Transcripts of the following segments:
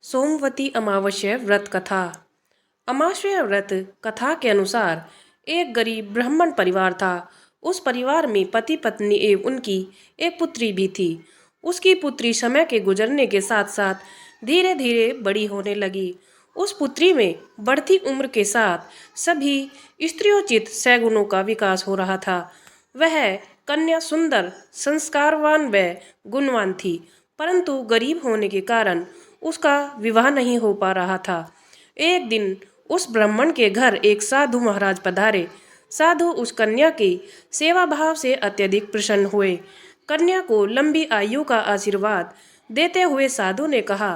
सोमवती अमावस्या व्रत कथा। अमावस्या व्रत कथा के अनुसार एक गरीब ब्राह्मण परिवार था। उस परिवार में पति पत्नी एवं उनकी एक पुत्री भी थी। उसकी पुत्री समय के गुजरने के साथ साथ धीरे धीरे बड़ी होने लगी। उस पुत्री में बढ़ती उम्र के साथ सभी स्त्रियोचित सैगुणों का विकास हो रहा था। वह कन्या सुंदर, संस्कारवान व गुणवान थी, परंतु गरीब होने के कारण उसका विवाह नहीं हो पा रहा था। एक दिन उस ब्राह्मण के घर एक साधु महाराज पधारे। साधु उस कन्या की सेवा भाव से अत्यधिक प्रसन्न हुए। कन्या को लंबी आयु का आशीर्वाद देते हुए साधु ने कहा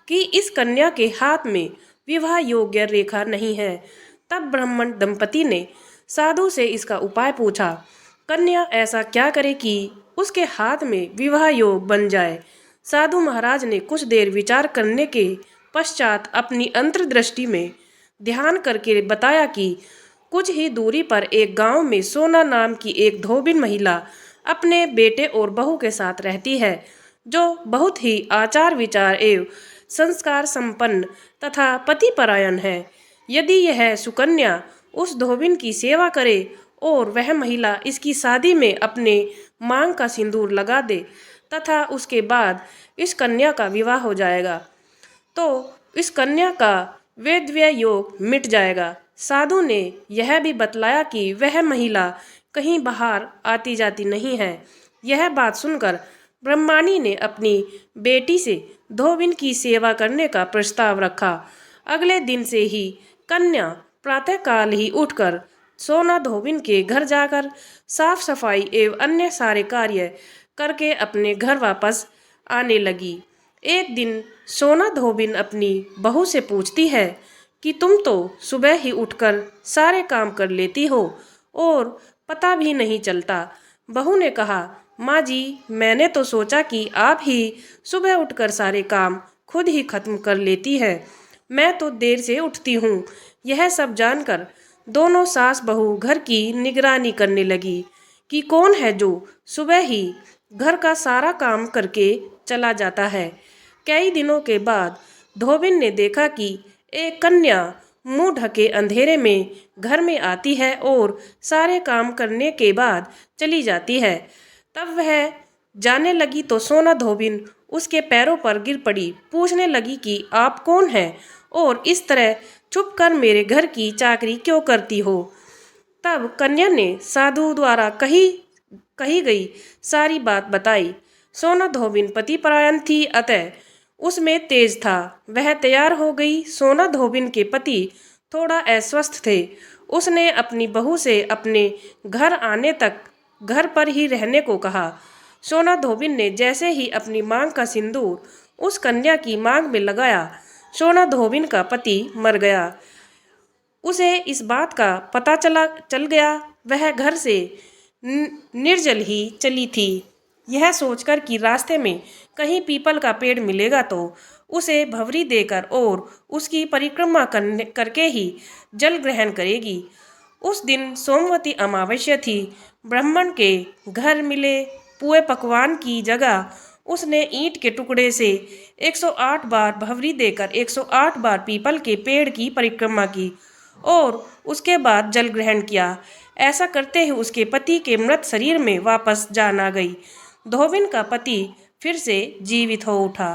कि इस कन्या के हाथ में विवाह योग्य रेखा नहीं है। तब ब्राह्मण दंपति ने साधु से इसका उपाय पूछा। कन्या ऐसा क्या करे कि उसके हाथ में विवाह योग बन जाए। साधु महाराज ने कुछ देर विचार करने के पश्चात अपनी अंतर्दृष्टि में ध्यान करके बताया कि कुछ ही दूरी पर एक गांव में सोना नाम की एक धोबिन महिला अपने बेटे और बहू के साथ रहती है, जो बहुत ही आचार विचार एवं संस्कार संपन्न तथा पतिपरायण है। यदि यह सुकन्या उस धोबिन की सेवा करे और वह महिला इसकी शादी में अपने मांग का सिंदूर लगा दे तथा उसके बाद इस कन्या का विवाह हो जाएगा, तो इस कन्या का वैधव्य योग मिट जाएगा। साधु ने यह भी बतलाया कि वह महिला कहीं बाहर आती जाती नहीं है। यह बात सुनकर ब्रह्माणी ने अपनी बेटी से धोबिन की सेवा करने का प्रस्ताव रखा। अगले दिन से ही कन्या प्रातःकाल ही उठकर सोना धोबिन के घर जाकर साफ सफाई एवं अन्य सारे कार्य करके अपने घर वापस आने लगी। एक दिन सोना धोबिन अपनी बहू से पूछती है कि तुम तो सुबह ही उठकर सारे काम कर लेती हो और पता भी नहीं चलता। बहू ने कहा, माँ जी, मैंने तो सोचा कि आप ही सुबह उठकर सारे काम खुद ही खत्म कर लेती है। मैं तो देर से उठती हूँ। यह सब जानकर दोनों सास बहू घर की निगरानी करने लगी कि कौन है जो सुबह ही घर का सारा काम करके चला जाता है। कई दिनों के बाद धोबिन ने देखा कि एक कन्या मुंह ढके अंधेरे में घर में आती है और सारे काम करने के बाद चली जाती है। तब वह जाने लगी तो सोना धोबिन उसके पैरों पर गिर पड़ी। पूछने लगी कि आप कौन हैं और इस तरह छुप कर मेरे घर की चाकरी क्यों करती हो। तब कन्या ने साधु द्वारा कही गई सारी बात बताई। सोना धोबिन पतिपरायण थी, अतः उसमें तेज था। वह तैयार हो गई। सोना धोबिन के पति थोड़ा अस्वस्थ थे। उसने अपनी बहू से अपने घर आने तक घर पर ही रहने को कहा। सोना धोबिन ने जैसे ही अपनी मांग का सिंदूर उस कन्या की मांग में लगाया, सोना धोबिन का पति मर गया। उसे इस बात का पता चल गया। वह घर से निर्जल ही चली थी। यह सोचकर कि रास्ते में कहीं पीपल का पेड़ मिलेगा तो उसे भंवरी देकर और उसकी परिक्रमा करके ही जल ग्रहण करेगी। उस दिन सोमवती अमावस्या थी। ब्राह्मण के घर मिले पुए पकवान की जगह उसने ईंट के टुकड़े से 108 बार भंवरी देकर 108 बार पीपल के पेड़ की परिक्रमा की और उसके बाद जल ग्रहण किया। ऐसा करते ही उसके पति के मृत शरीर में वापस जान आ गई। धोबिन का पति फिर से जीवित हो उठा।